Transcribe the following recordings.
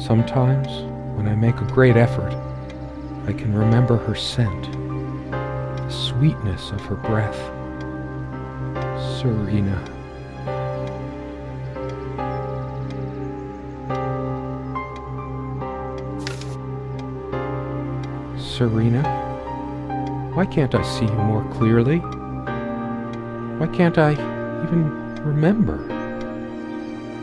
Sometimes, when I make a great effort, I can remember her scent, the sweetness of her breath. Serena. Serena? Why can't I see you more clearly? Why can't I even remember?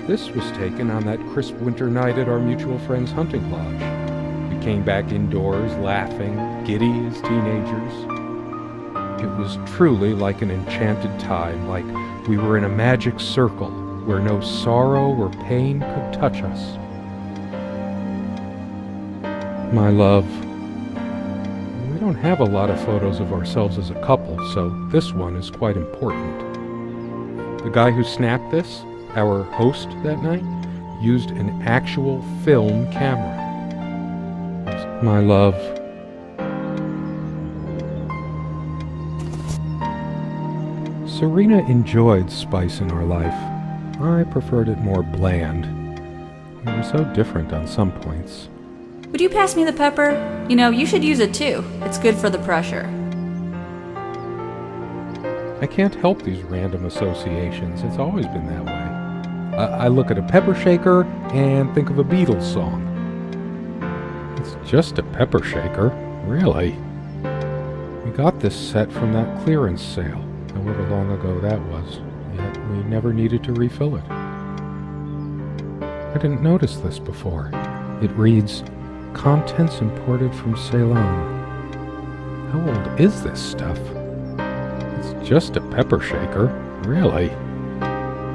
This was taken on that crisp winter night at our mutual friend's hunting lodge. We came back indoors, laughing, giddy as teenagers. It was truly like an enchanted time, like we were in a magic circle where no sorrow or pain could touch us. My love, we don't have a lot of photos of ourselves as a couple, so this one is quite important. The guy who snapped this, our host that night, used an actual film camera. My love, Serena enjoyed spice in our life. I preferred it more bland. We were so different on some points. Would you pass me the pepper? You know, you should use it too. It's good for the pressure. I can't help these random associations. It's always been that way. I look at a pepper shaker and think of a Beatles song. It's just a pepper shaker, really. We got this set from that clearance sale, however long ago that was, yet we never needed to refill it. I didn't notice this before. It reads, "Contents imported from Ceylon." How old is this stuff? It's just a pepper shaker, really.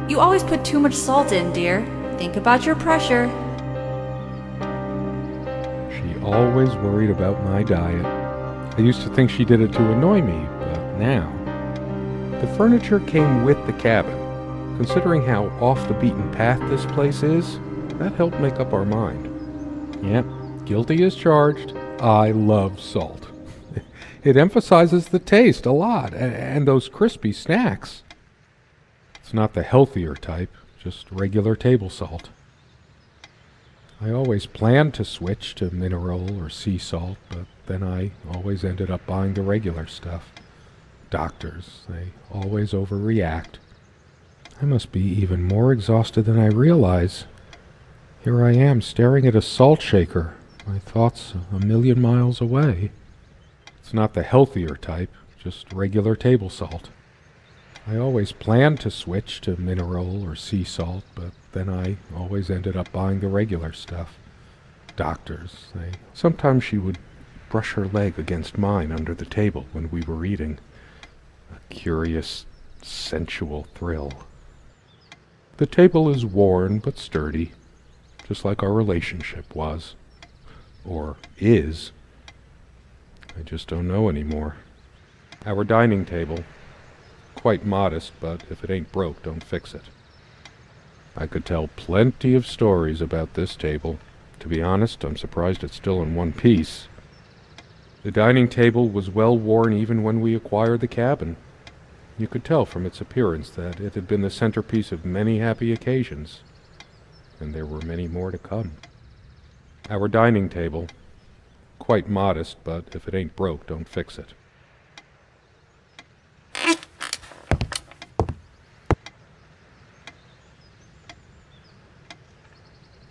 You always put too much salt in, dear. Think about your pressure. She always worried about my diet. I used to think she did it to annoy me, but now... The furniture came with the cabin. Considering how off the beaten path this place is, that helped make up our mind. Yep, guilty as charged. I love salt. It emphasizes the taste a lot, and those crispy snacks. It's not the healthier type, just regular table salt. I always planned to switch to mineral or sea salt, but then I always ended up buying the regular stuff. Doctors, they always overreact. I must be even more exhausted than I realize. Here I am staring at a salt shaker, my thoughts a million miles away. It's not the healthier type, just regular table salt. I always planned to switch to mineral or sea salt, but then I always ended up buying the regular stuff. Doctors, sometimes she would brush her leg against mine under the table when we were eating. A curious, sensual thrill. The table is worn but sturdy, just like our relationship was. Or is. I just don't know anymore. Our dining table. Quite modest, but if it ain't broke, don't fix it. I could tell plenty of stories about this table. To be honest, I'm surprised it's still in one piece. The dining table was well worn even when we acquired the cabin. You could tell from its appearance that it had been the centerpiece of many happy occasions, and there were many more to come. Our dining table. Quite modest, but if it ain't broke, don't fix it.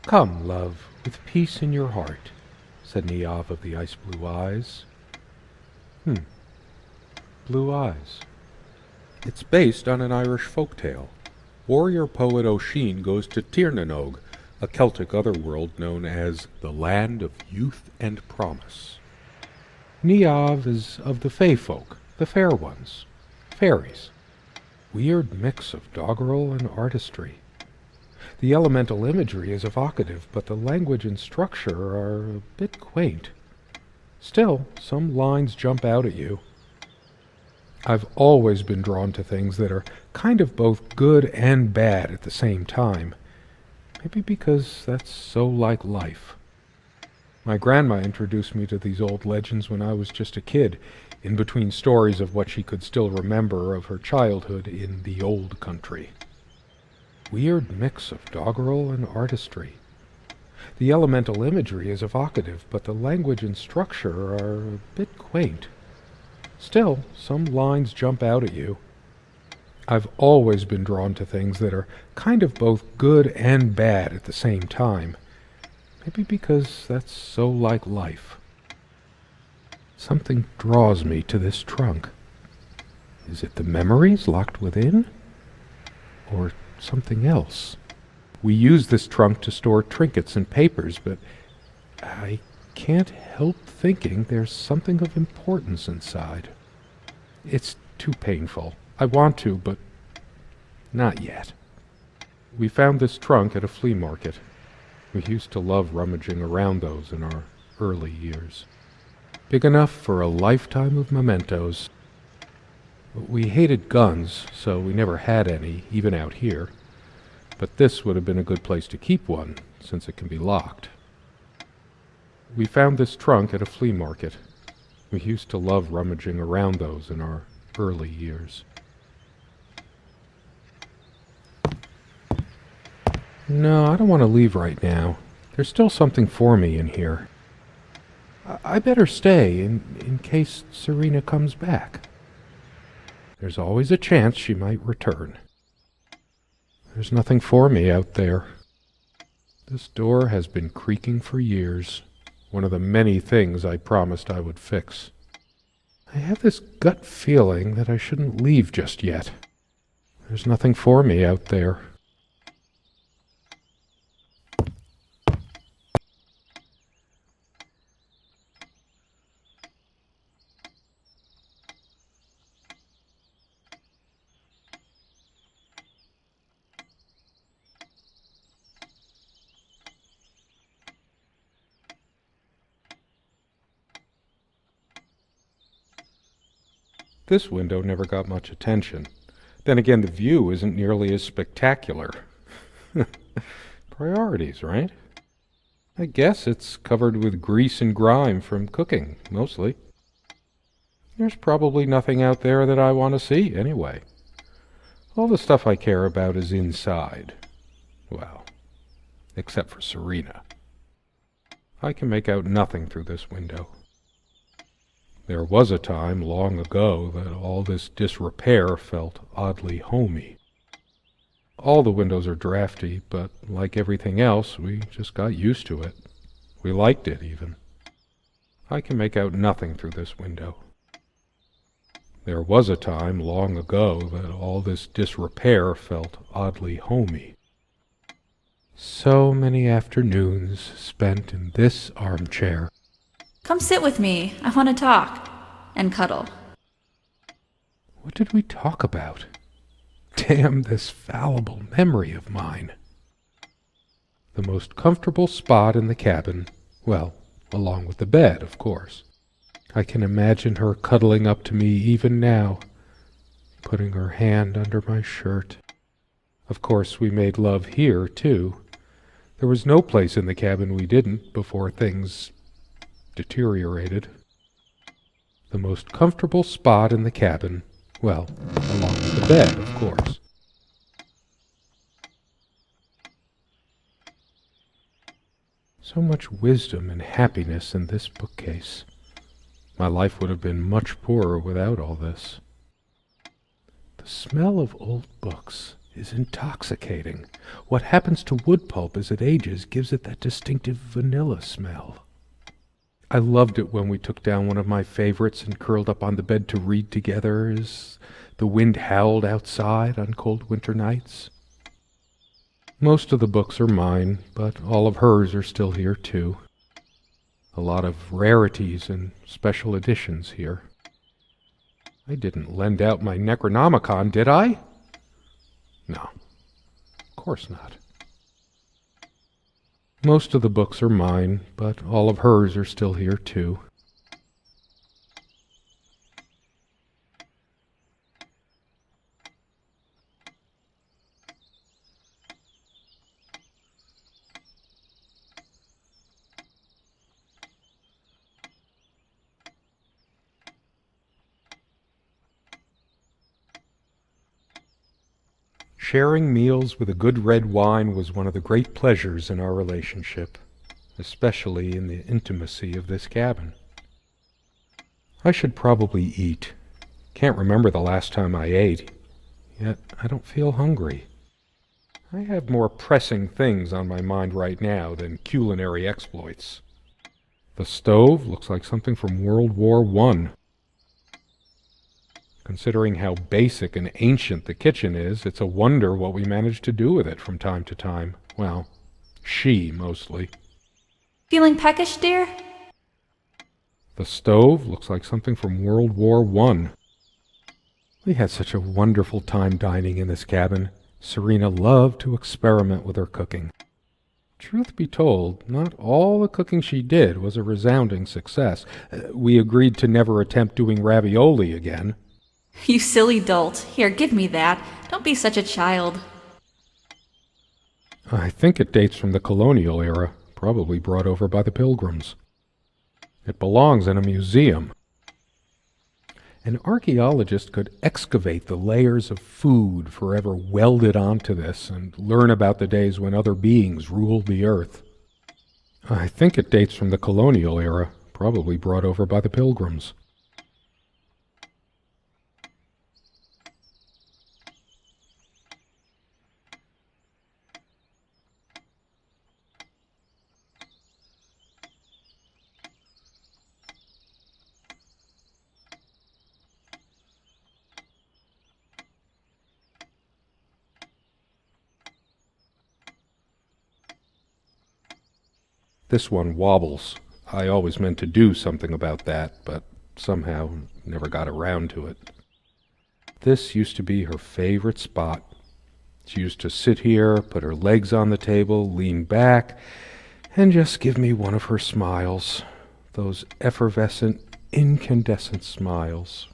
"Come, love, with peace in your heart," said Niamh of the ice-blue eyes. Blue eyes. It's based on an Irish folktale. Warrior poet Oisin goes to Tirnanog, a Celtic otherworld known as the Land of Youth and Promise. Niamh is of the Fae folk, the fair ones, fairies. Weird mix of doggerel and artistry. The elemental imagery is evocative, but the language and structure are a bit quaint. Still, some lines jump out at you. I've always been drawn to things that are kind of both good and bad at the same time. Maybe because that's so like life. My grandma introduced me to these old legends when I was just a kid, in between stories of what she could still remember of her childhood in the old country. Weird mix of doggerel and artistry. The elemental imagery is evocative, but the language and structure are a bit quaint. Still, some lines jump out at you. I've always been drawn to things that are kind of both good and bad at the same time. Maybe because that's so like life. Something draws me to this trunk. Is it the memories locked within? Or something else? We use this trunk to store trinkets and papers, but I can't help thinking there's something of importance inside. It's too painful. I want to, but not yet. We found this trunk at a flea market. We used to love rummaging around those in our early years. Big enough for a lifetime of mementos. We hated guns, so we never had any, even out here. But this would have been a good place to keep one, since it can be locked. We found this trunk at a flea market. We used to love rummaging around those in our early years. No, I don't want to leave right now. There's still something for me in here. I better stay in case Serena comes back. There's always a chance she might return. There's nothing for me out there. This door has been creaking for years. One of the many things I promised I would fix. I have this gut feeling that I shouldn't leave just yet. There's nothing for me out there. This window never got much attention. Then again, the view isn't nearly as spectacular. Priorities, right? I guess it's covered with grease and grime from cooking, mostly. There's probably nothing out there that I want to see, anyway. All the stuff I care about is inside. Well, except for Serena. I can make out nothing through this window. There was a time long ago that all this disrepair felt oddly homey. All the windows are drafty, but like everything else, we just got used to it. We liked it, even. I can make out nothing through this window. There was a time long ago that all this disrepair felt oddly homey. So many afternoons spent in this armchair. Come sit with me. I want to talk. And cuddle. What did we talk about? Damn this fallible memory of mine. The most comfortable spot in the cabin, well, along with the bed, of course. I can imagine her cuddling up to me even now, putting her hand under my shirt. Of course, we made love here, too. There was no place in the cabin we didn't before things deteriorated. The most comfortable spot in the cabin, well, along with the bed, of course. So much wisdom and happiness in this bookcase. My life would have been much poorer without all this. The smell of old books is intoxicating. What happens to wood pulp as it ages gives it that distinctive vanilla smell. I loved it when we took down one of my favorites and curled up on the bed to read together as the wind howled outside on cold winter nights. Most of the books are mine, but all of hers are still here too. A lot of rarities and special editions here. I didn't lend out my Necronomicon, did I? No, of course not. Most of the books are mine, but all of hers are still here too. Sharing meals with a good red wine was one of the great pleasures in our relationship. especially in the intimacy of this cabin. I should probably eat. Can't remember the last time I ate, yet I don't feel hungry. I have more pressing things on my mind right now than culinary exploits. The stove looks like something from World War I. Considering how basic and ancient the kitchen is, it's a wonder what we manage to do with it from time to time. Well, she mostly. Feeling peckish, dear? The stove looks like something from World War I. We had such a wonderful time dining in this cabin. Serena loved to experiment with her cooking. Truth be told, not all the cooking she did was a resounding success. We agreed to never attempt doing ravioli again. You silly dolt. Here, give me that. Don't be such a child. I think it dates from the colonial era, probably brought over by the Pilgrims. It belongs in a museum. An archaeologist could excavate the layers of food forever welded onto this and learn about the days when other beings ruled the earth. I think it dates from the colonial era, probably brought over by the Pilgrims. This one wobbles. I always meant to do something about that, but somehow never got around to it. This used to be her favorite spot. She used to sit here, put her legs on the table, lean back, and just give me one of her smiles. Those effervescent, incandescent smiles.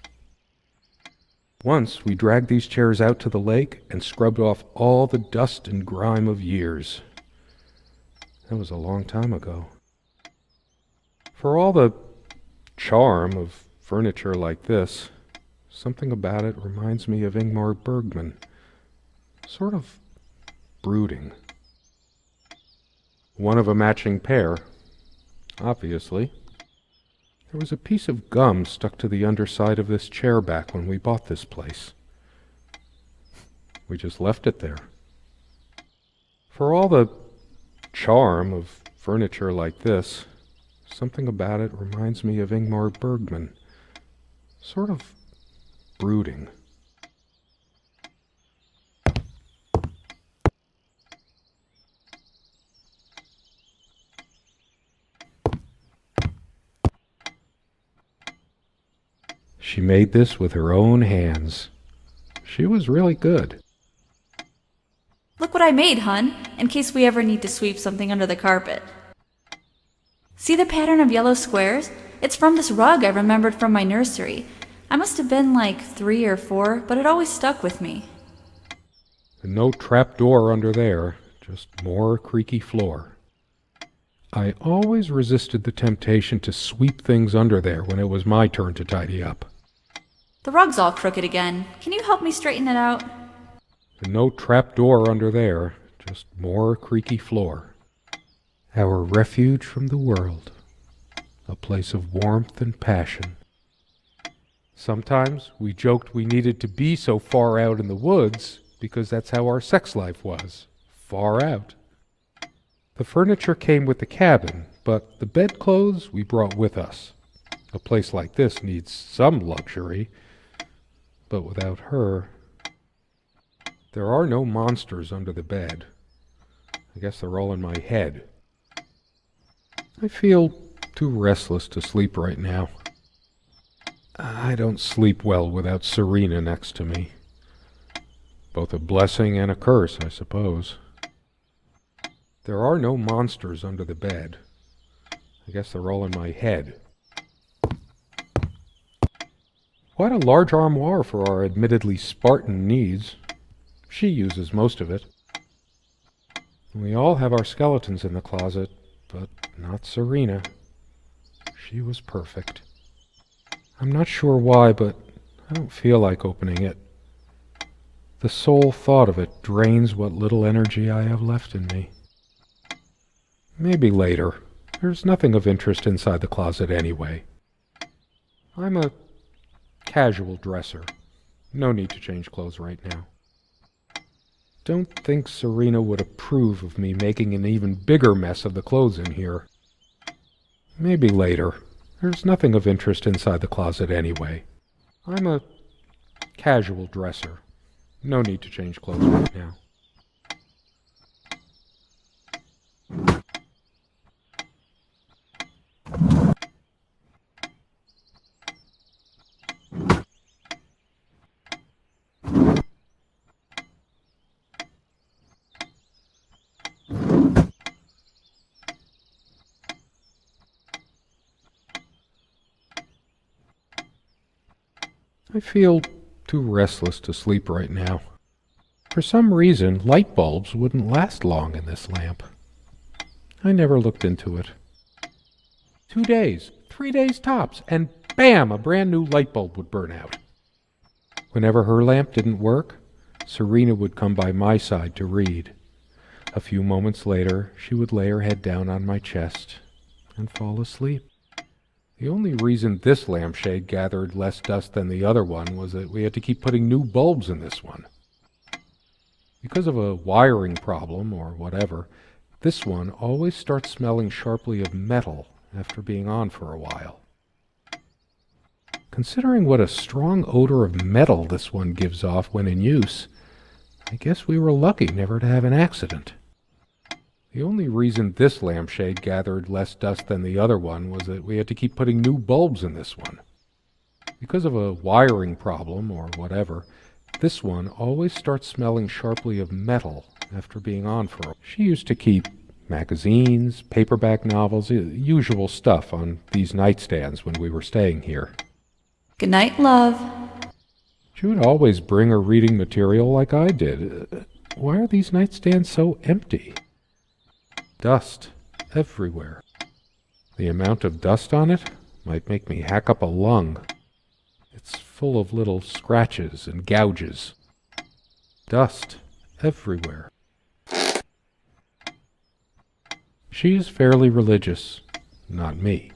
Once we dragged these chairs out to the lake and scrubbed off all the dust and grime of years. That was a long time ago. For all the charm of furniture like this, something about it reminds me of Ingmar Bergman. Sort of brooding. One of a matching pair, obviously. There was a piece of gum stuck to the underside of this chair back when we bought this place. We just left it there. For all the charm of furniture like this, something about it reminds me of Ingmar Bergman. Sort of brooding. She made this with her own hands. She was really good. Look what I made, hun, in case we ever need to sweep something under the carpet. See the pattern of yellow squares? It's from this rug I remembered from my nursery. I must have been like 3 or 4, but it always stuck with me. And no trap door under there, just more creaky floor. I always resisted the temptation to sweep things under there when it was my turn to tidy up. The rug's all crooked again. Can you help me straighten it out? And no trap door under there, just more creaky floor. Our refuge from the world, a place of warmth and passion. Sometimes we joked we needed to be so far out in the woods because that's how our sex life was, far out. The furniture came with the cabin, but the bedclothes we brought with us. A place like this needs some luxury, but without her... There are no monsters under the bed. I guess they're all in my head. I feel too restless to sleep right now. I don't sleep well without Serena next to me. Both a blessing and a curse, I suppose. There are no monsters under the bed. I guess they're all in my head. Quite a large armoire for our admittedly Spartan needs. She uses most of it. We all have our skeletons in the closet, but not Serena. She was perfect. I'm not sure why, but I don't feel like opening it. The sole thought of it drains what little energy I have left in me. Maybe later, There's nothing of interest inside the closet anyway. I'm a casual dresser. No need to change clothes right now. Don't think Serena would approve of me making an even bigger mess of the clothes in here. Maybe later. There's nothing of interest inside the closet anyway. I'm a casual dresser. No need to change clothes right now. I feel too restless to sleep right now. For some reason, light bulbs wouldn't last long in this lamp. I never looked into it. 2 days, 3 days tops, and bam, a brand new light bulb would burn out. Whenever her lamp didn't work, Serena would come by my side to read. A few moments later, she would lay her head down on my chest and fall asleep. The only reason this lampshade gathered less dust than the other one was that we had to keep putting new bulbs in this one. Because of a wiring problem or whatever, this one always starts smelling sharply of metal after being on for a while. Considering what a strong odor of metal this one gives off when in use, I guess we were lucky never to have an accident. The only reason this lampshade gathered less dust than the other one was that we had to keep putting new bulbs in this one. Because of a wiring problem or whatever, this one always starts smelling sharply of metal after being on for a while. She used to keep magazines, paperback novels, usual stuff on these nightstands when we were staying here. Good night, love. She would always bring her reading material like I did. Why are these nightstands so empty? Dust everywhere. The amount of dust on it might make me hack up a lung. It's full of little scratches and gouges. Dust everywhere. She is fairly religious, not me.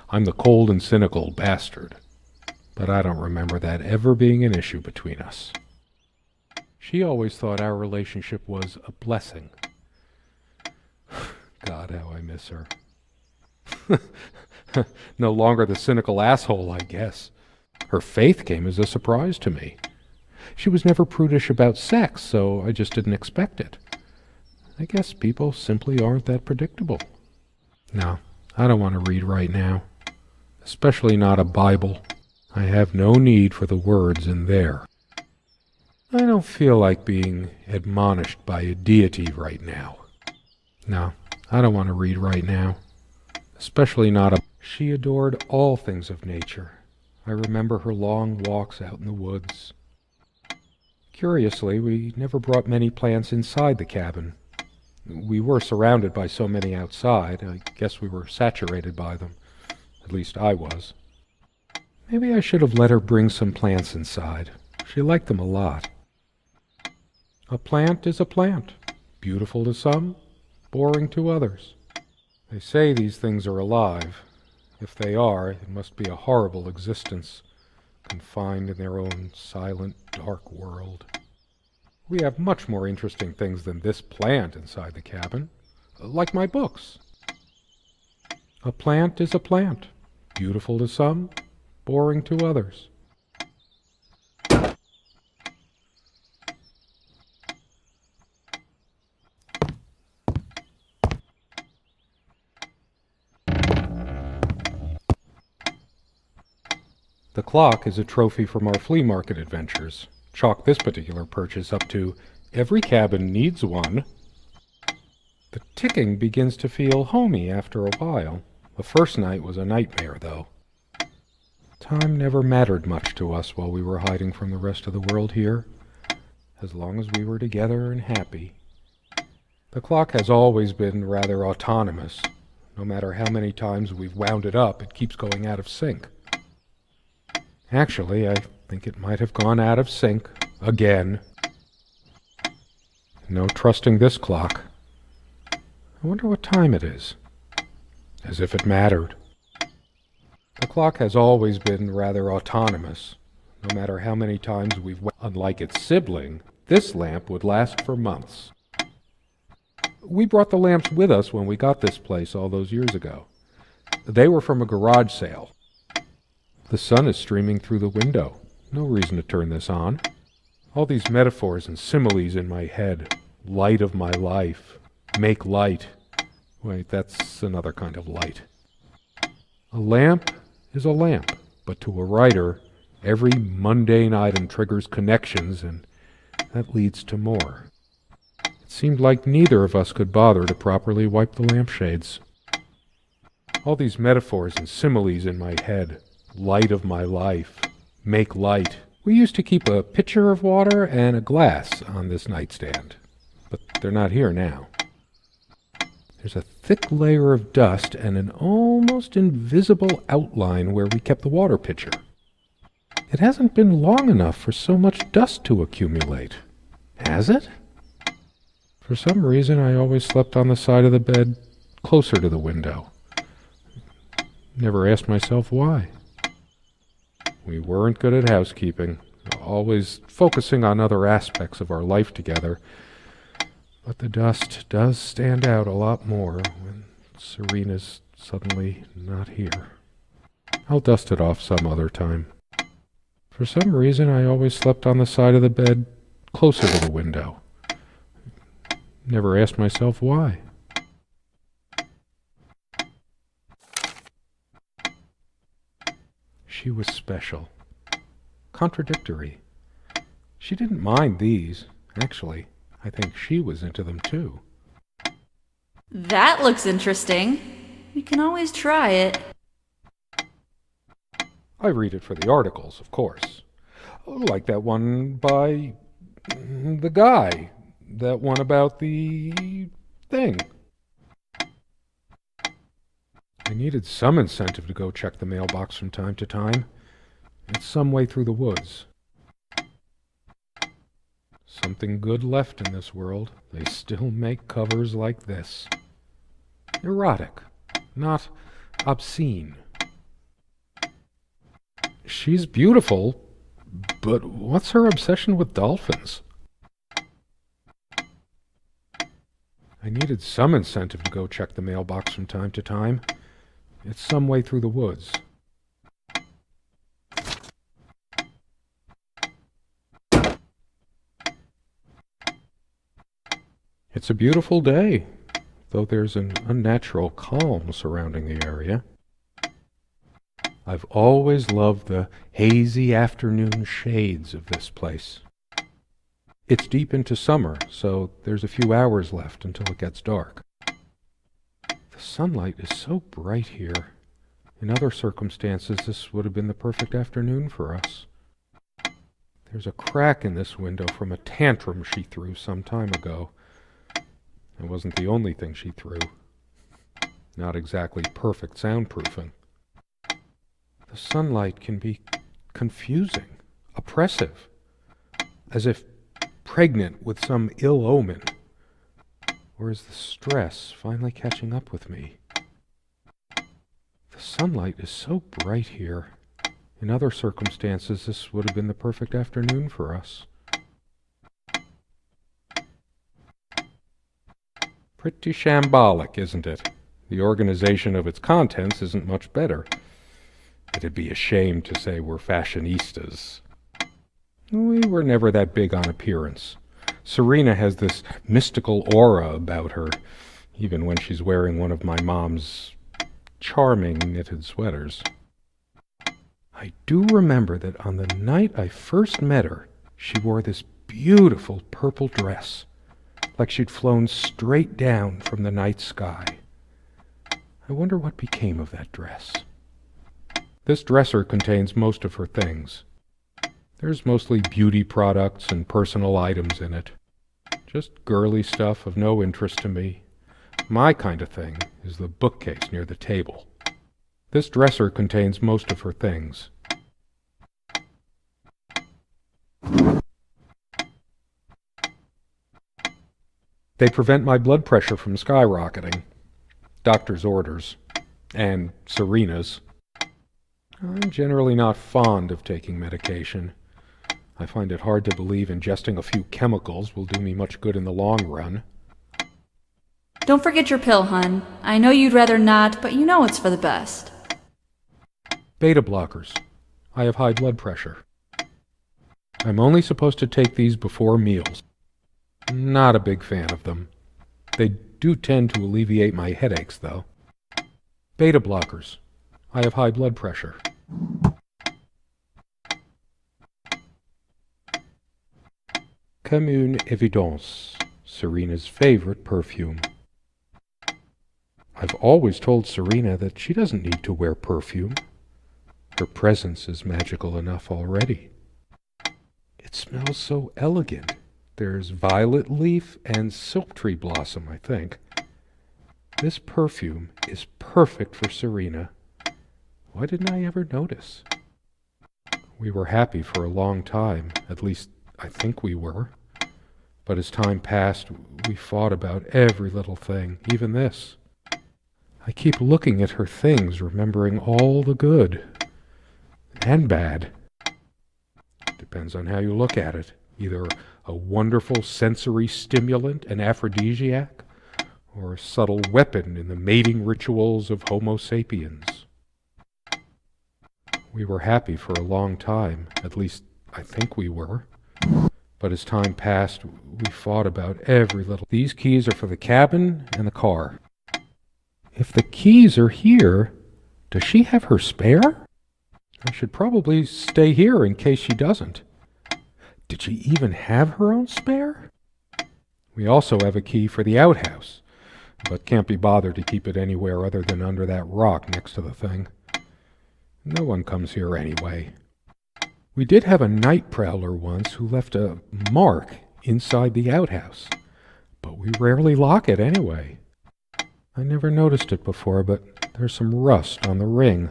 I'm the cold and cynical bastard. But I don't remember that ever being an issue between us. She always thought our relationship was a blessing. God, how I miss her. No longer the cynical asshole, I guess. Her faith came as a surprise to me. She was never prudish about sex, so I just didn't expect it. I guess people simply aren't that predictable. No, I don't want to read right now. Especially not a Bible. I have no need for the words in there. I don't feel like being admonished by a deity right now. No, I don't want to read right now. Especially not a... She adored all things of nature. I remember her long walks out in the woods. Curiously, we never brought many plants inside the cabin. We were surrounded by so many outside, I guess we were saturated by them. At least I was. Maybe I should have let her bring some plants inside. She liked them a lot. A plant is a plant. Beautiful to some, boring to others. They say these things are alive. If they are, it must be a horrible existence, confined in their own silent, dark world. We have much more interesting things than this plant inside the cabin, like my books. A plant is a plant. Beautiful to some, boring to others. The clock is a trophy from our flea market adventures. Chalk this particular purchase up to "Every cabin needs one." The ticking begins to feel homey after a while. The first night was a nightmare, though. Time never mattered much to us while we were hiding from the rest of the world here, as long as we were together and happy. The clock has always been rather autonomous. No matter how many times we've wound it up, it keeps going out of sync. Actually, I think it might have gone out of sync again. No trusting this clock. I wonder what time it is. as if it mattered. The clock has always been rather autonomous. No matter how many times unlike its sibling, this lamp would last for months. We brought the lamps with us when we got this place all those years ago. They were from a garage sale. The sun is streaming through the window. No reason to turn this on. All these metaphors and similes in my head. Light of my life. Make light. Wait, that's another kind of light. A lamp is a lamp, but to a writer, every mundane item triggers connections, and that leads to more. It seemed like neither of us could bother to properly wipe the lampshades. All these metaphors and similes in my head. Light of my life. Make light. We used to keep a pitcher of water and a glass on this nightstand, but they're not here now. There's a thick layer of dust and an almost invisible outline where we kept the water pitcher. It hasn't been long enough for so much dust to accumulate, has it? For some reason, I always slept on the side of the bed closer to the window. Never asked myself why. We weren't good at housekeeping, always focusing on other aspects of our life together. But the dust does stand out a lot more when Serena's suddenly not here. I'll dust it off some other time. For some reason, I always slept on the side of the bed closer to the window. Never asked myself why. She was special. Contradictory. She didn't mind these. Actually, I think she was into them too. That looks interesting. We can always try it. I read it for the articles, of course. Like that one by the guy. That one about the thing. I needed some incentive to go check the mailbox from time to time. It's some way through the woods. Something good left in this world. They still make covers like this. Erotic, not obscene. She's beautiful, but what's her obsession with dolphins? I needed some incentive to go check the mailbox from time to time. It's some way through the woods. It's a beautiful day, though there's an unnatural calm surrounding the area. I've always loved the hazy afternoon shades of this place. It's deep into summer, so there's a few hours left until it gets dark. The sunlight is so bright here. In other circumstances, this would have been the perfect afternoon for us. There's a crack in this window from a tantrum she threw some time ago. It wasn't the only thing she threw. Not exactly perfect soundproofing. The sunlight can be confusing, oppressive, as if pregnant with some ill omen. Or is the stress finally catching up with me? The sunlight is so bright here. In other circumstances, this would have been the perfect afternoon for us. Pretty shambolic, isn't it? The organization of its contents isn't much better. It'd be a shame to say we're fashionistas. We were never that big on appearance. Serena has this mystical aura about her, even when she's wearing one of my mom's charming knitted sweaters. I do remember that on the night I first met her, she wore this beautiful purple dress, like she'd flown straight down from the night sky. I wonder what became of that dress. This dresser contains most of her things. There's mostly beauty products and personal items in it. Just girly stuff of no interest to me. My kind of thing is the bookcase near the table. This dresser contains most of her things. They prevent my blood pressure from skyrocketing. Doctor's orders. And Serena's. I'm generally not fond of taking medication. I find it hard to believe ingesting a few chemicals will do me much good in the long run. Don't forget your pill, hun. I know you'd rather not, but you know it's for the best. Beta blockers. I have high blood pressure. I'm only supposed to take these before meals. Not a big fan of them. They do tend to alleviate my headaches, though. Beta blockers. I have high blood pressure. Comme une évidence. Serena's favorite perfume. I've always told Serena that she doesn't need to wear perfume. Her presence is magical enough already. It smells so elegant. There's violet leaf and silk tree blossom, I think. This perfume is perfect for Serena. Why didn't I ever notice? We were happy for a long time, at least I think we were. But as time passed, we fought about every little thing, even this. I keep looking at her things, remembering all the good and bad. Depends on how you look at it. Either a wonderful sensory stimulant and aphrodisiac, or a subtle weapon in the mating rituals of Homo sapiens. We were happy for a long time, at least I think we were. But as time passed, we fought about every little... These keys are for the cabin and the car. If the keys are here, does she have her spare? I should probably stay here in case she doesn't. Did she even have her own spare? We also have a key for the outhouse, but can't be bothered to keep it anywhere other than under that rock next to the thing. No one comes here anyway. We did have a night prowler once who left a mark inside the outhouse, but we rarely lock it anyway. I never noticed it before, but there's some rust on the ring.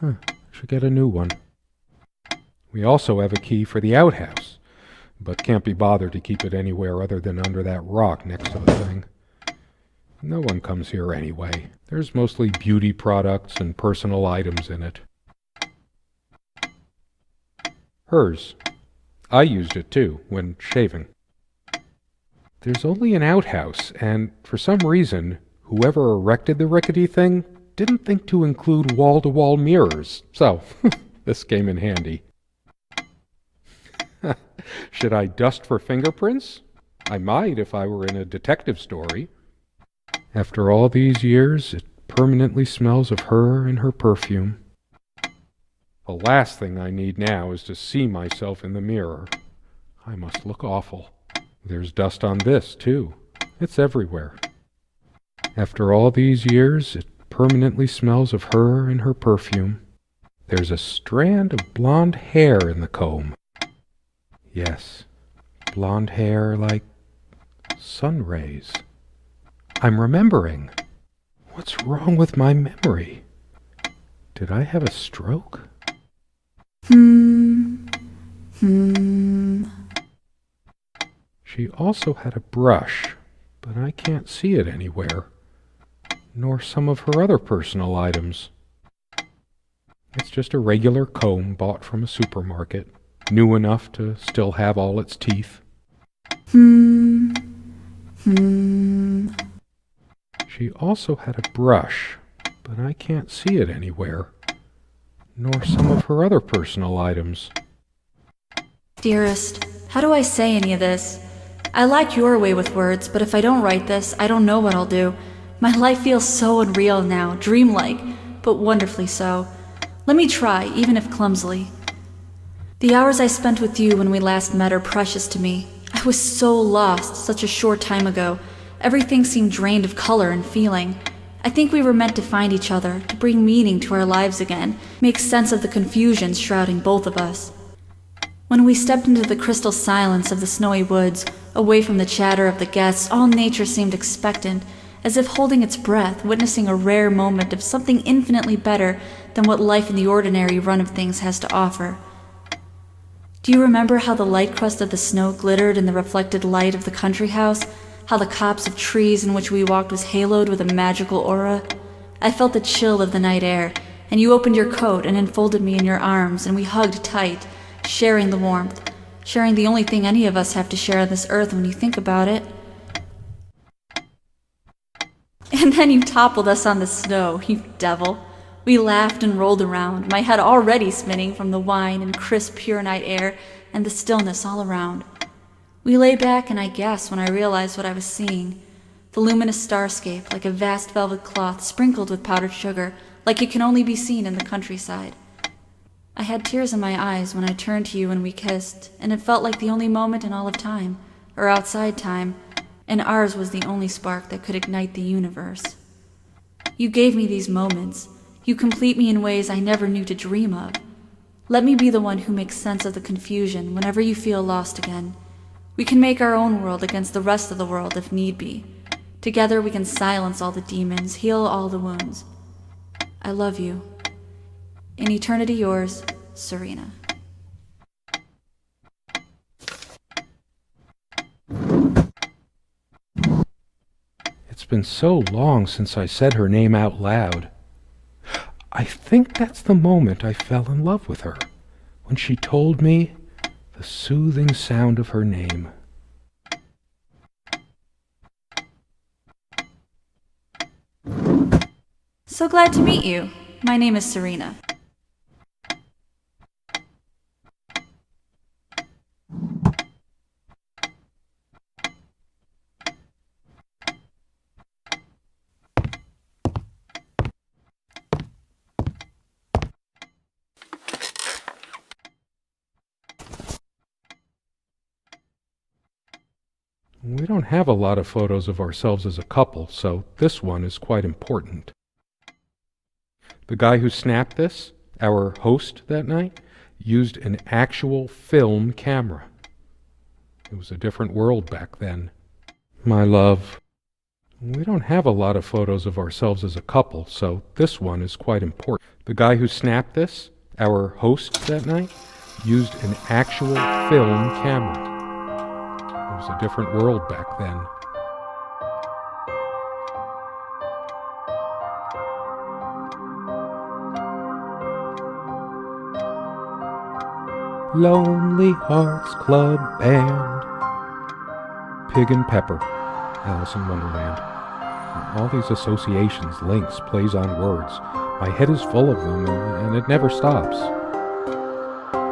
I should get a new one. We also have a key for the outhouse, but can't be bothered to keep it anywhere other than under that rock next to the thing. No one comes here anyway. There's mostly beauty products and personal items in it. Hers. I used it too, when shaving. There's only an outhouse, and for some reason, whoever erected the rickety thing didn't think to include wall-to-wall mirrors, so this came in handy. Should I dust for fingerprints? I might if I were in a detective story. After all these years, it permanently smells of her and her perfume. The last thing I need now is to see myself in the mirror. I must look awful. There's dust on this, too. It's everywhere. After all these years, it permanently smells of her and her perfume. There's a strand of blonde hair in the comb. Yes, blonde hair like sun rays. I'm remembering. What's wrong with my memory? Did I have a stroke? She also had a brush, but I can't see it anywhere, nor some of her other personal items. It's just a regular comb bought from a supermarket, new enough to still have all its teeth. She also had a brush, but I can't see it anywhere, nor some of her other personal items. Dearest, how do I say any of this? I like your way with words, but if I don't write this, I don't know what I'll do. My life feels so unreal now, dreamlike, but wonderfully so. Let me try, even if clumsily. The hours I spent with you when we last met are precious to me. I was so lost such a short time ago. Everything seemed drained of color and feeling. I think we were meant to find each other, to bring meaning to our lives again, make sense of the confusion shrouding both of us. When we stepped into the crystal silence of the snowy woods, away from the chatter of the guests, all nature seemed expectant, as if holding its breath, witnessing a rare moment of something infinitely better than what life in the ordinary run of things has to offer. Do you remember how the light crust of the snow glittered in the reflected light of the country house? How the copse of trees in which we walked was haloed with a magical aura? I felt the chill of the night air, and you opened your coat and enfolded me in your arms, and we hugged tight, sharing the warmth, sharing the only thing any of us have to share on this earth when you think about it. And then you toppled us on the snow, you devil. We laughed and rolled around, my head already spinning from the wine and crisp, pure night air and the stillness all around. We lay back, and I gasped when I realized what I was seeing. The luminous starscape, like a vast velvet cloth sprinkled with powdered sugar, like it can only be seen in the countryside. I had tears in my eyes when I turned to you and we kissed, and it felt like the only moment in all of time, or outside time, and ours was the only spark that could ignite the universe. You gave me these moments. You complete me in ways I never knew to dream of. Let me be the one who makes sense of the confusion whenever you feel lost again. We can make our own world against the rest of the world if need be. Together we can silence all the demons, heal all the wounds. I love you. In eternity yours, Serena. It's been so long since I said her name out loud. I think that's the moment I fell in love with her, when she told me the soothing sound of her name. So glad to meet you. My name is Serena. We don't have a lot of photos of ourselves as a couple, so this one is quite important. The guy who snapped this, our host that night, used an actual film camera. It was a different world back then. My love, we don't have a lot of photos of ourselves as a couple, so this one is quite important. The guy who snapped this, our host that night, used an actual film camera. It was a different world back then. Lonely Hearts Club Band. Pig and Pepper. Alice in Wonderland. All these associations, links, plays on words. My head is full of them, and it never stops.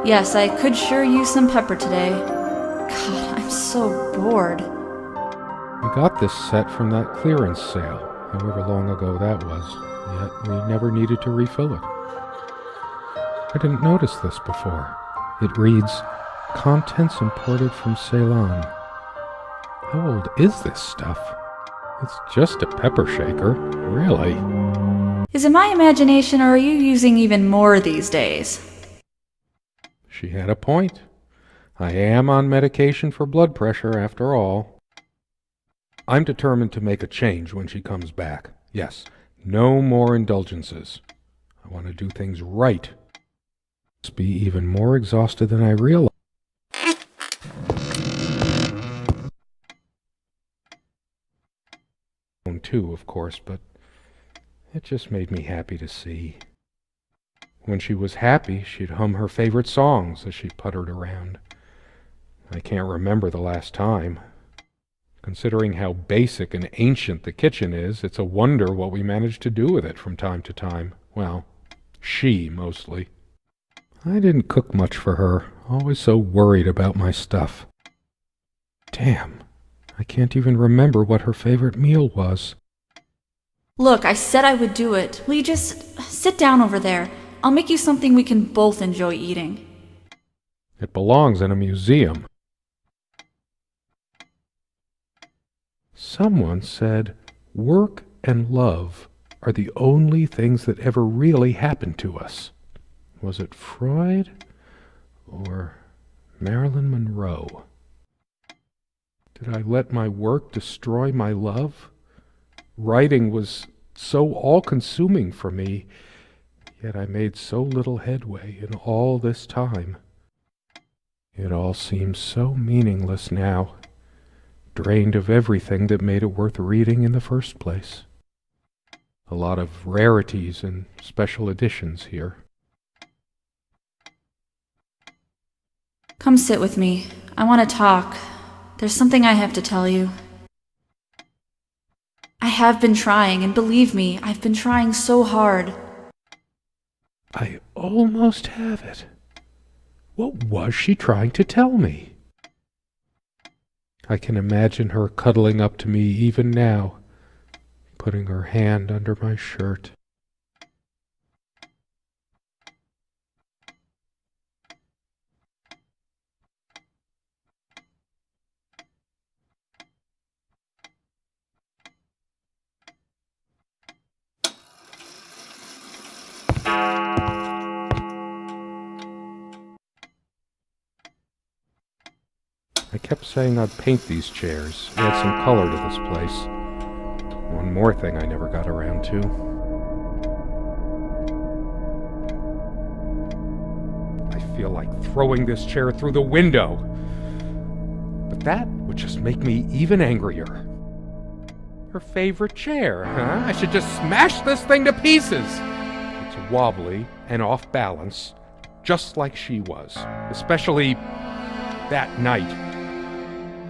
Yes, I could sure use some pepper today. God, I'm so bored. We got this set from that clearance sale, however long ago that was, yet we never needed to refill it. I didn't notice this before. It reads, "Contents imported from Ceylon." How old is this stuff? It's just a pepper shaker, really. Is it my imagination, or are you using even more these days? She had a point. I am on medication for blood pressure, after all. I'm determined to make a change when she comes back. Yes, no more indulgences. I want to do things right. Be even more exhausted than I realized. Too, of course, but it just made me happy to see. When she was happy, she'd hum her favorite songs as she puttered around. I can't remember the last time. Considering how basic and ancient the kitchen is, it's a wonder what we managed to do with it from time to time. Well, she mostly. I didn't cook much for her, always so worried about my stuff. Damn, I can't even remember what her favorite meal was. Look, I said I would do it. Will you just sit down over there? I'll make you something we can both enjoy eating. It belongs in a museum. Someone said, work and love are the only things that ever really happened to us. Was it Freud or Marilyn Monroe? Did I let my work destroy my love? Writing was so all-consuming for me, yet I made so little headway in all this time. It all seems so meaningless now, drained of everything that made it worth reading in the first place. A lot of rarities and special editions here. Come sit with me. I want to talk. There's something I have to tell you. I have been trying, and believe me, I've been trying so hard. I almost have it. What was she trying to tell me? I can imagine her cuddling up to me even now, putting her hand under my shirt. I kept saying I'd paint these chairs, add some color to this place. One more thing I never got around to. I feel like throwing this chair through the window. But that would just make me even angrier. Her favorite chair, huh? I should just smash this thing to pieces! It's wobbly and off balance, just like she was. Especially that night.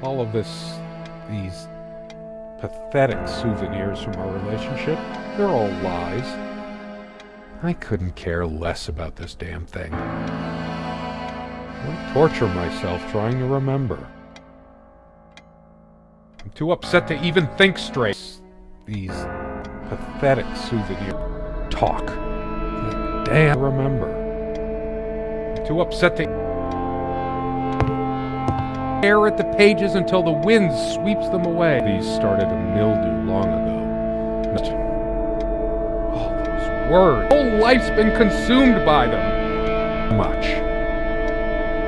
All of these pathetic souvenirs from our relationship, they're all lies. I couldn't care less about this damn thing. Why torture myself trying to remember? I'm too upset to even think straight. These pathetic souvenirs talk. Damn, remember. I'm too upset to stare at the pages until the wind sweeps them away. These started to mildew long ago. All those words. Whole life's been consumed by them. Much.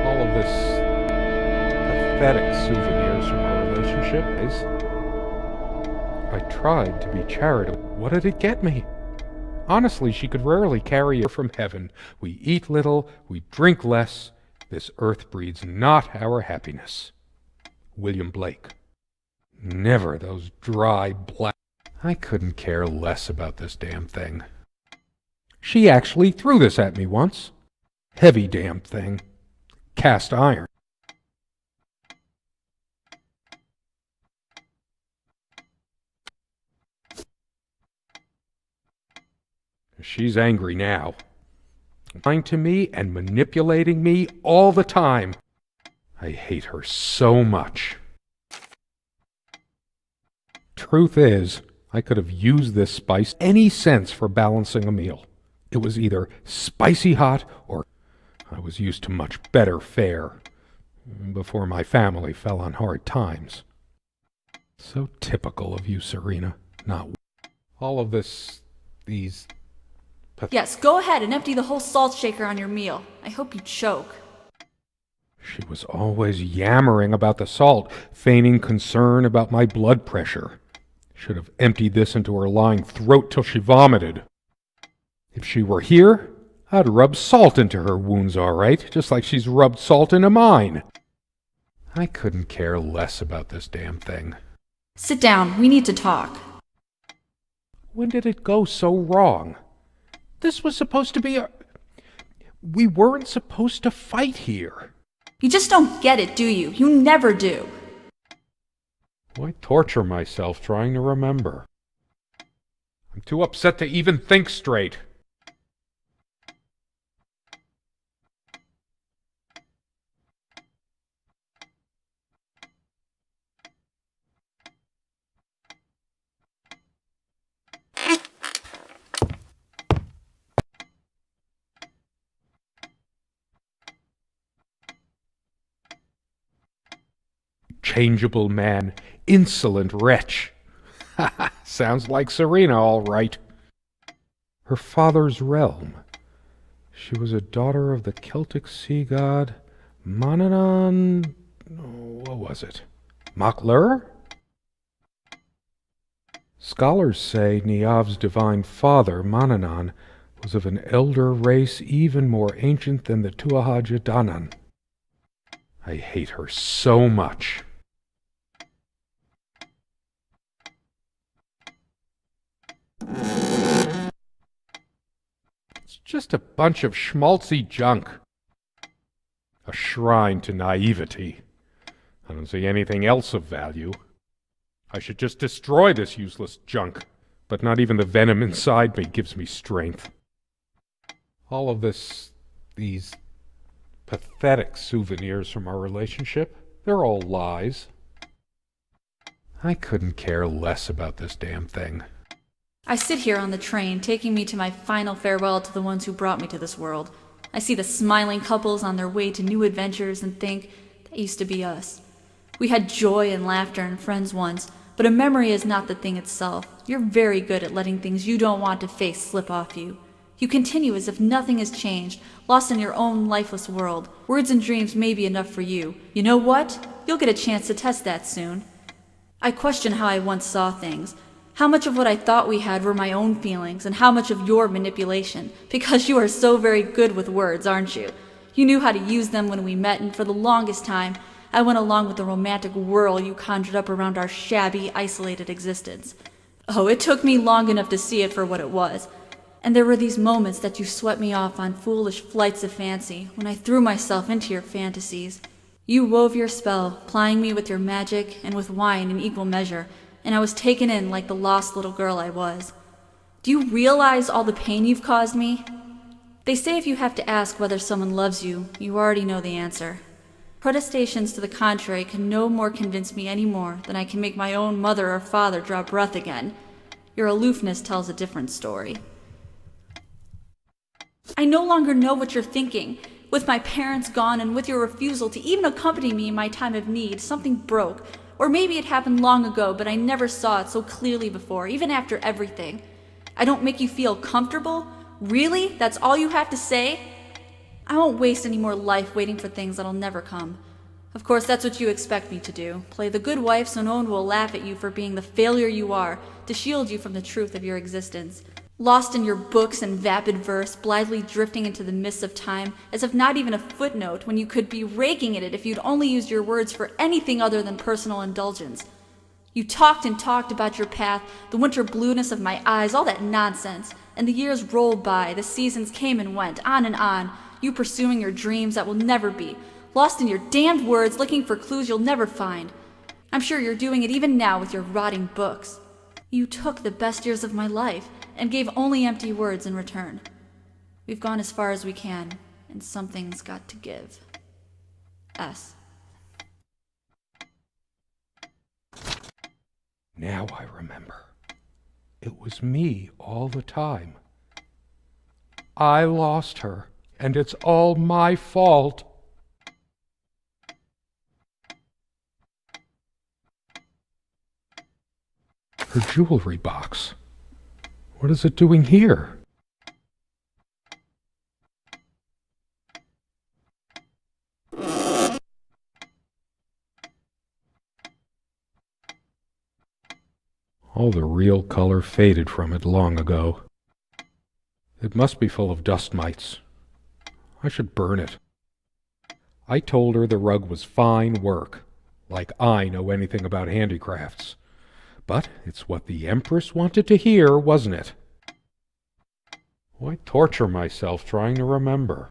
All of this pathetic souvenirs from our relationship is. I tried to be charitable. What did it get me? Honestly, she could rarely carry her from heaven. We eat little, we drink less. This earth breeds not our happiness. William Blake. Never those dry black. I couldn't care less about this damn thing. She actually threw this at me once. Heavy damn thing. Cast iron. She's angry now. Lying to me and manipulating me all the time. I hate her so much. Truth is, I could have used this spice any sense for balancing a meal. It was either spicy hot or I was used to much better fare before my family fell on hard times. So typical of you, Serena. Not all of these. Yes, go ahead and empty the whole salt shaker on your meal. I hope you choke. She was always yammering about the salt, feigning concern about my blood pressure. Should have emptied this into her lying throat till she vomited. If she were here, I'd rub salt into her wounds all right, just like she's rubbed salt into mine. I couldn't care less about this damn thing. Sit down, we need to talk. When did it go so wrong? This was supposed to be a... We weren't supposed to fight here. You just don't get it, do you? You never do. Why torture myself trying to remember? I'm too upset to even think straight. Changeable man, insolent wretch. Ha ha, sounds like Serena, all right. Her father's realm. She was a daughter of the Celtic sea god Manannán. What was it? Maclur? Scholars say Niamh's divine father, Manannán, was of an elder race even more ancient than the Tuatha Danann. I hate her so much. Just a bunch of schmaltzy junk. A shrine to naivety. I don't see anything else of value. I should just destroy this useless junk, but not even the venom inside me gives me strength. All of these pathetic souvenirs from our relationship, they're all lies. I couldn't care less about this damn thing. I sit here on the train, taking me to my final farewell to the ones who brought me to this world. I see the smiling couples on their way to new adventures and think, that used to be us. We had joy and laughter and friends once, but a memory is not the thing itself. You're very good at letting things you don't want to face slip off you. You continue as if nothing has changed, lost in your own lifeless world. Words and dreams may be enough for you. You know what? You'll get a chance to test that soon. I question how I once saw things. How much of what I thought we had were my own feelings, and how much of your manipulation, because you are so very good with words, aren't you? You knew how to use them when we met, and for the longest time, I went along with the romantic whirl you conjured up around our shabby, isolated existence. Oh, it took me long enough to see it for what it was. And there were these moments that you swept me off on foolish flights of fancy, when I threw myself into your fantasies. You wove your spell, plying me with your magic and with wine in equal measure, and I was taken in like the lost little girl I was. Do you realize all the pain you've caused me? They say if you have to ask whether someone loves you, you already know the answer. Protestations to the contrary can no more convince me any more than I can make my own mother or father draw breath again. Your aloofness tells a different story. I no longer know what you're thinking. With my parents gone and with your refusal to even accompany me in my time of need, something broke. Or maybe it happened long ago, but I never saw it so clearly before, even after everything. I don't make you feel comfortable? Really? That's all you have to say? I won't waste any more life waiting for things that'll never come. Of course, that's what you expect me to do. Play the good wife so no one will laugh at you for being the failure you are, to shield you from the truth of your existence. Lost in your books and vapid verse, blithely drifting into the mists of time, as if not even a footnote, when you could be raking at it if you'd only used your words for anything other than personal indulgence. You talked and talked about your path, the winter blueness of my eyes, all that nonsense. And the years rolled by, the seasons came and went, on, you pursuing your dreams that will never be, lost in your damned words, looking for clues you'll never find. I'm sure you're doing it even now with your rotting books. You took the best years of my life, and gave only empty words in return. We've gone as far as we can, and something's got to give. S. Now I remember. It was me all the time. I lost her, and it's all my fault. Her jewelry box. What is it doing here? All the real color faded from it long ago. It must be full of dust mites. I should burn it. I told her the rug was fine work, like I know anything about handicrafts. But it's what the Empress wanted to hear, wasn't it? Why torture myself trying to remember?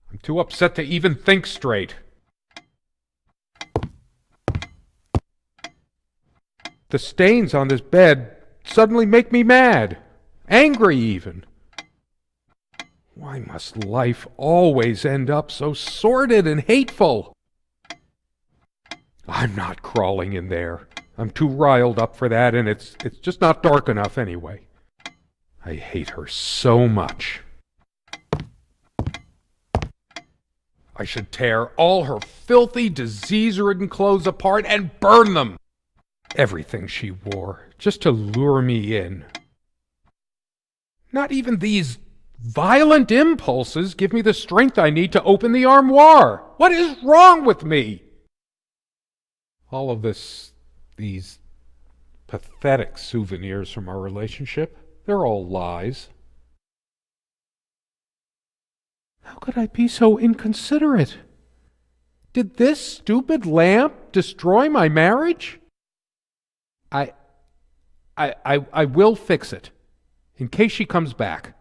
I'm too upset to even think straight. The stains on this bed suddenly make me mad, angry even. Why must life always end up so sordid and hateful? I'm not crawling in there. I'm too riled up for that, and it's just not dark enough anyway. I hate her so much. I should tear all her filthy, disease-ridden clothes apart and burn them. Everything she wore, just to lure me in. Not even these violent impulses give me the strength I need to open the armoire. What is wrong with me? All of these pathetic souvenirs from our relationship, they're all lies. How could I be so inconsiderate? Did this stupid lamp destroy my marriage? I will fix it, in case she comes back.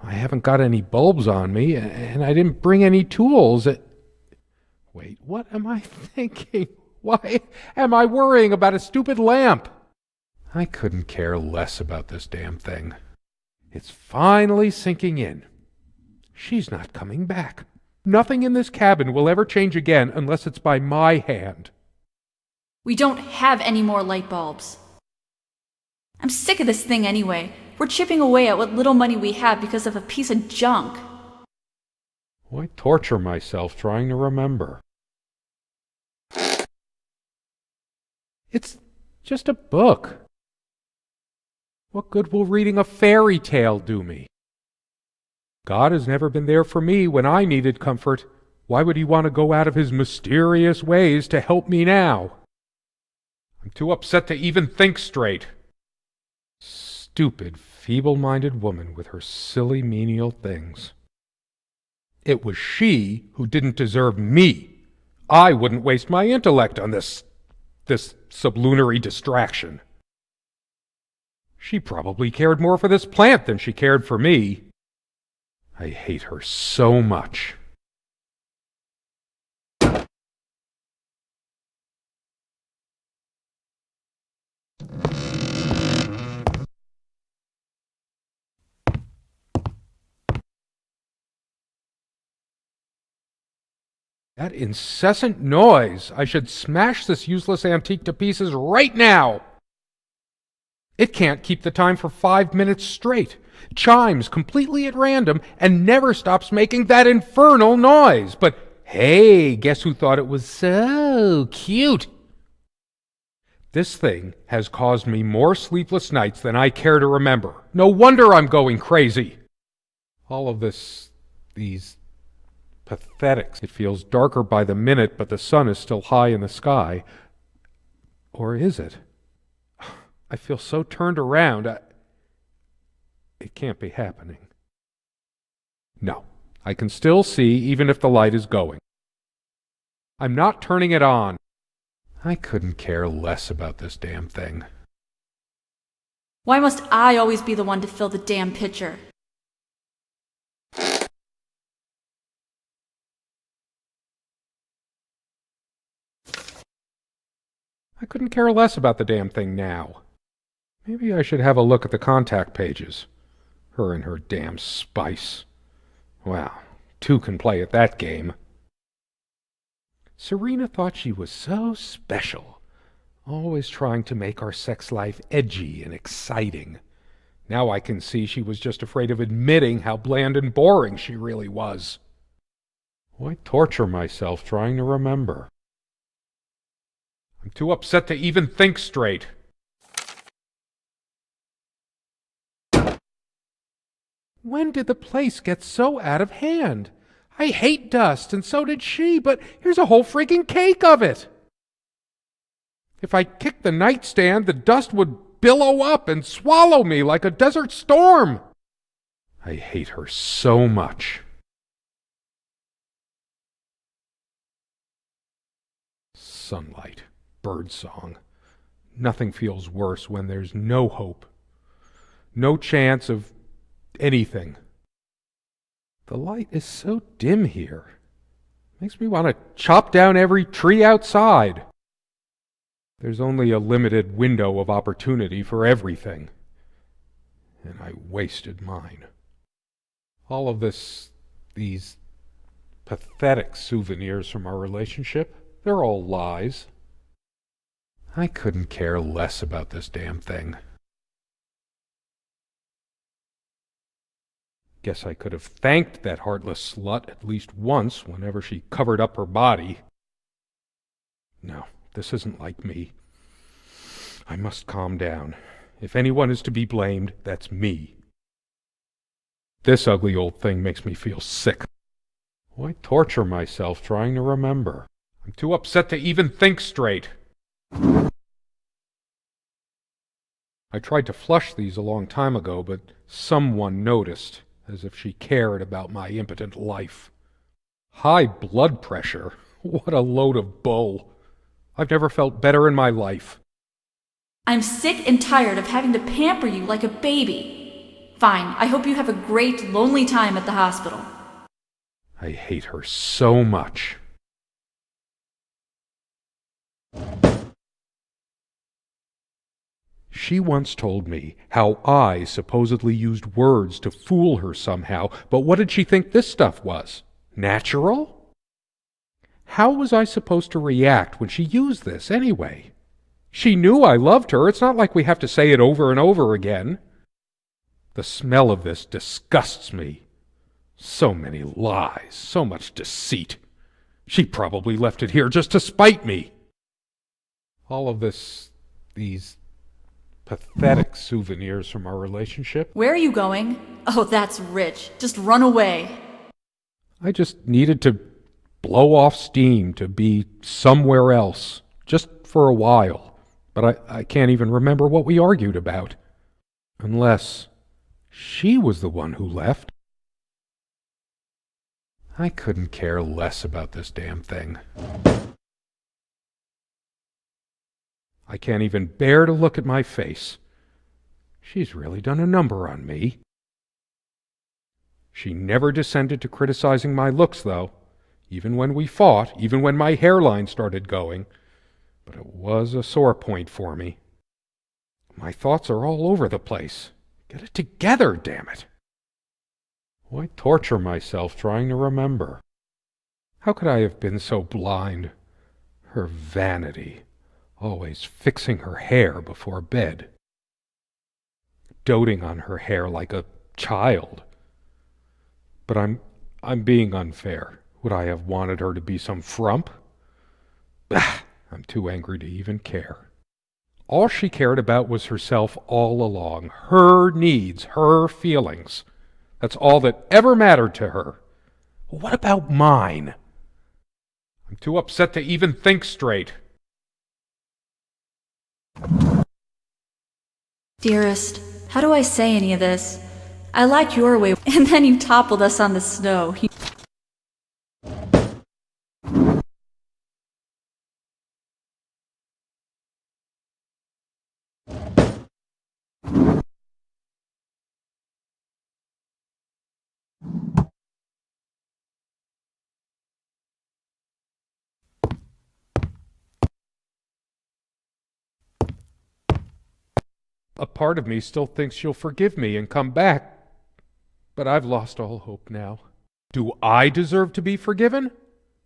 I haven't got any bulbs on me, and I didn't bring any tools. Wait, what am I thinking? Why am I worrying about a stupid lamp? I couldn't care less about this damn thing. It's finally sinking in. She's not coming back. Nothing in this cabin will ever change again unless it's by my hand. We don't have any more light bulbs. I'm sick of this thing anyway. We're chipping away at what little money we have because of a piece of junk. Why torture myself trying to remember? It's just a book. What good will reading a fairy tale do me? God has never been there for me when I needed comfort. Why would he want to go out of his mysterious ways to help me now? I'm too upset to even think straight. Stupid, feeble-minded woman with her silly menial things. It was she who didn't deserve me. I wouldn't waste my intellect on this sublunary distraction. She probably cared more for this plant than she cared for me. I hate her so much. That incessant noise! I should smash this useless antique to pieces right now! It can't keep the time for 5 minutes straight. Chimes completely at random and never stops making that infernal noise. But hey, guess who thought it was so cute? This thing has caused me more sleepless nights than I care to remember. No wonder I'm going crazy. All of these pathetics. It feels darker by the minute, but the sun is still high in the sky. Or is it? I feel so turned around. It can't be happening. No, I can still see even if the light is going. I'm not turning it on. I couldn't care less about this damn thing. Why must I always be the one to fill the damn pitcher? I couldn't care less about the damn thing now. Maybe I should have a look at the contact pages. Her and her damn spice. Wow, two can play at that game. Serena thought she was so special, always trying to make our sex life edgy and exciting. Now I can see she was just afraid of admitting how bland and boring she really was. Why torture myself trying to remember? I'm too upset to even think straight. When did the place get so out of hand? I hate dust, and so did she, but here's a whole freaking cake of it. If I kicked the nightstand, the dust would billow up and swallow me like a desert storm. I hate her so much. Sunlight, birdsong. Nothing feels worse when there's no hope, no chance of anything. The light is so dim here. Makes me want to chop down every tree outside. There's only a limited window of opportunity for everything. And I wasted mine. All of these pathetic souvenirs from our relationship, they're all lies. I couldn't care less about this damn thing. Guess I could have thanked that heartless slut at least once whenever she covered up her body. No, this isn't like me. I must calm down. If anyone is to be blamed, that's me. This ugly old thing makes me feel sick. Why torture myself trying to remember? I'm too upset to even think straight. I tried to flush these a long time ago, but someone noticed, as if she cared about my impotent life. High blood pressure? What a load of bull. I've never felt better in my life. I'm sick and tired of having to pamper you like a baby. Fine, I hope you have a great, lonely time at the hospital. I hate her so much. She once told me how I supposedly used words to fool her somehow, but what did she think this stuff was? Natural? How was I supposed to react when she used this anyway? She knew I loved her. It's not like we have to say it over and over again. The smell of this disgusts me. So many lies, so much deceit. She probably left it here just to spite me. All of these pathetic souvenirs from our relationship. Where are you going? Oh, that's rich. Just run away. I just needed to blow off steam, to be somewhere else, just for a while. But I can't even remember what we argued about. Unless she was the one who left. I couldn't care less about this damn thing. I can't even bear to look at my face. She's really done a number on me. She never descended to criticizing my looks, though, even when we fought, even when my hairline started going. But it was a sore point for me. My thoughts are all over the place. Get it together, damn it. Why torture myself trying to remember? How could I have been so blind? Her vanity, always fixing her hair before bed. Doting on her hair like a child. But I'm being unfair. Would I have wanted her to be some frump? Bah, I'm too angry to even care. All she cared about was herself all along. Her needs, her feelings. That's all that ever mattered to her. What about mine? I'm too upset to even think straight. Dearest, how do I say any of this? I like your way, and then you toppled us on the snow. A part of me still thinks you'll forgive me and come back, but I've lost all hope now. Do I deserve to be forgiven?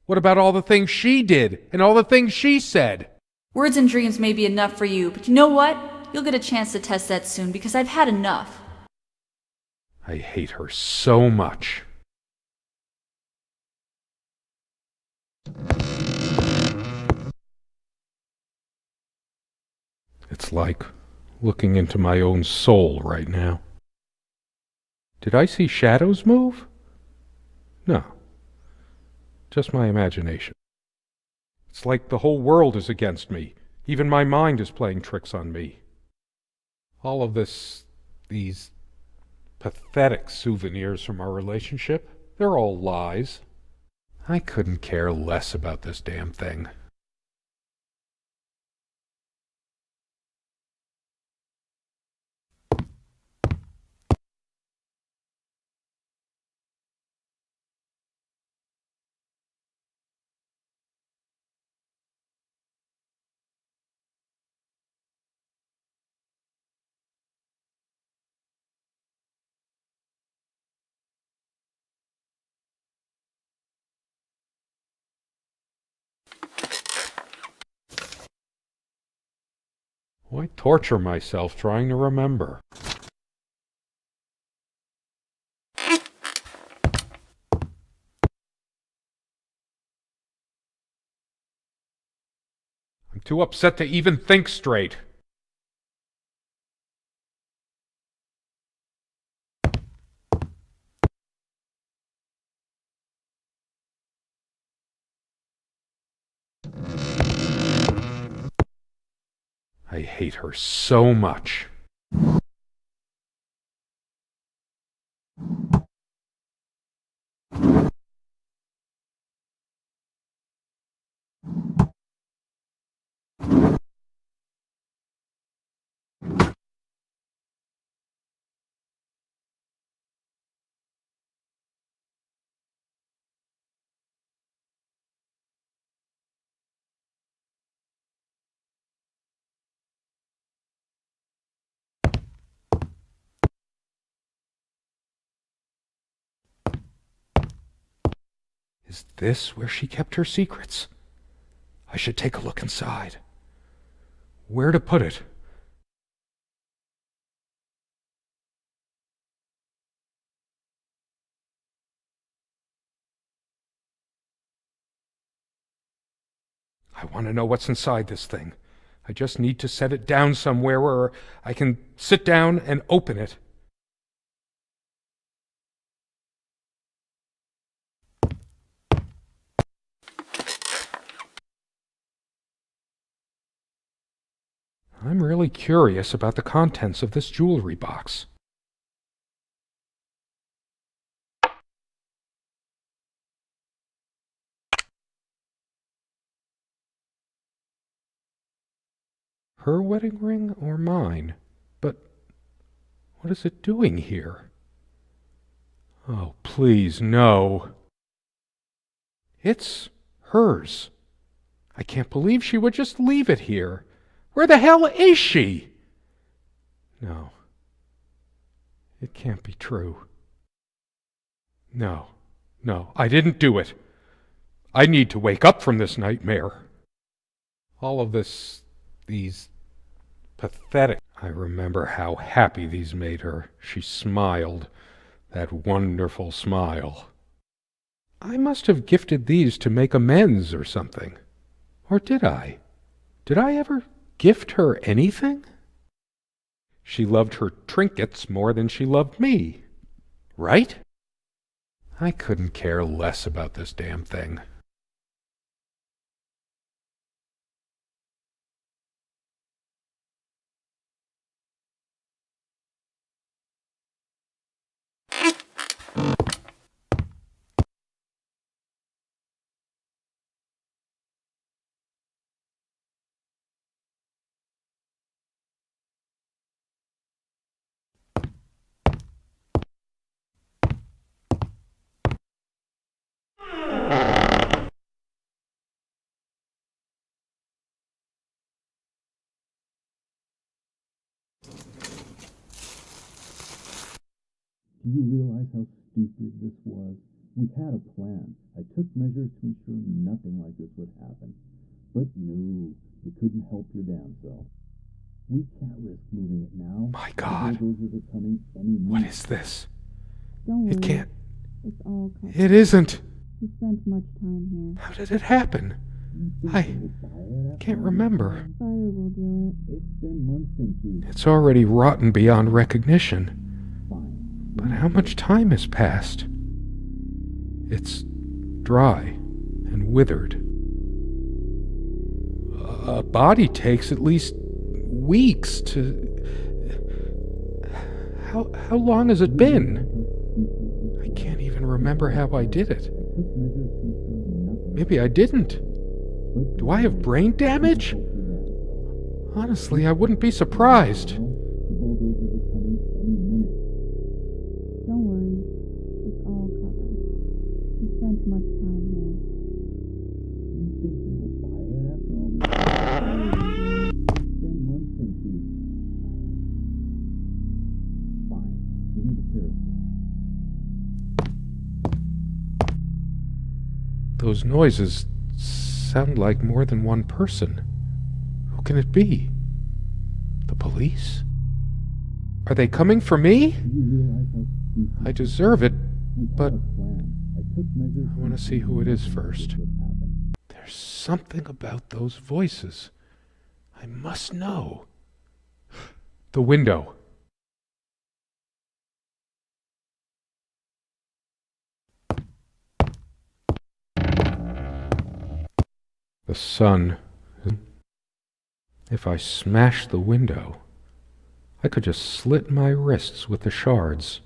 What about all the things she did and all the things she said? Words and dreams may be enough for you, but you know what? You'll get a chance to test that soon because I've had enough. I hate her so much. It's like looking into my own soul right now. Did I see shadows move? No, just my imagination. It's like the whole world is against me. Even my mind is playing tricks on me. All of these pathetic souvenirs from our relationship, they're all lies. I couldn't care less about this damn thing. Why torture myself trying to remember? I'm too upset to even think straight. I hate her so much. Is this where she kept her secrets? I should take a look inside. Where to put it? I want to know what's inside this thing. I just need to set it down somewhere where I can sit down and open it. I'm really curious about the contents of this jewelry box. Her wedding ring or mine? But what is it doing here? Oh, please, no. It's hers. I can't believe she would just leave it here. Where the hell is she? No. It can't be true. No, I didn't do it. I need to wake up from this nightmare. All of these pathetic. I remember how happy these made her. She smiled, that wonderful smile. I must have gifted these to make amends or something. Or did I? Did I ever gift her anything? She loved her trinkets more than she loved me, right? I couldn't care less about this damn thing. Do you realize how stupid this was? We had a plan. I took measures to ensure nothing like this would happen. But no, you couldn't help your damn self. We can't risk moving it now. My God. The bulldozers are coming any minute. What is this? Don't worry. It can't. It's all covered. It isn't. We spent much time here. How did it happen? You think I they will buy it after can't all remember. this time? Fire will do it. It's been months since you... It's already rotten beyond recognition. Fine. But how much time has passed? It's dry and withered. A body takes at least weeks to... How long has it been? I can't even remember how I did it. Maybe I didn't. Do I have brain damage? Honestly, I wouldn't be surprised. The bulldozers are coming any minute. Don't worry. It's all covered. We spent much time here. Do you think they will buy it after all this time? It's been months since you... Fine. Give me the kerosene. Those noises sound like more than one person. Who can it be? The police? Are they coming for me? Do you realize how stupid... I deserve it, We had but a plan. I took measures I want to see who it is first. What would happen. There's something about those voices. I must know. The window. The sun. If I smash the window, I could just slit my wrists with the shards.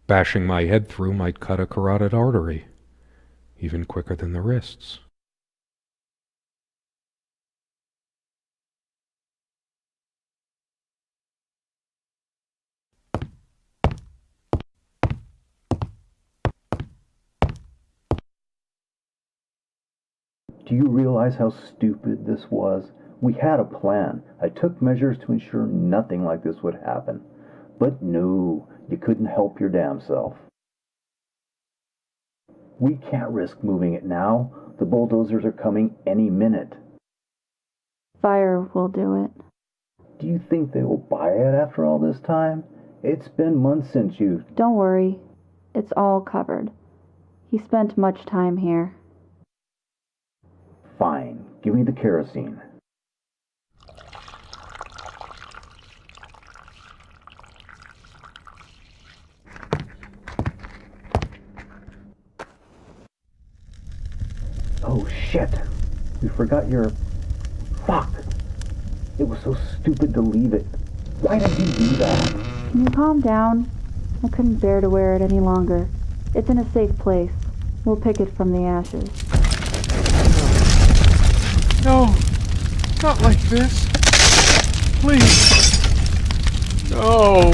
Bashing my head through might cut a carotid artery, even quicker than the wrists. Do you realize how stupid this was? We had a plan. I took measures to ensure nothing like this would happen. But no, you couldn't help your damn self. We can't risk moving it now. The bulldozers are coming any minute. Fire will do it. Do you think they will buy it after all this time? It's been months since you... Don't worry. It's all covered. He spent much time here. Fine. Give me the kerosene. Oh shit! We forgot your... Fuck! It was so stupid to leave it. Why did you do that? Can you calm down? I couldn't bear to wear it any longer. It's in a safe place. We'll pick it from the ashes. No, not like this. Please. No.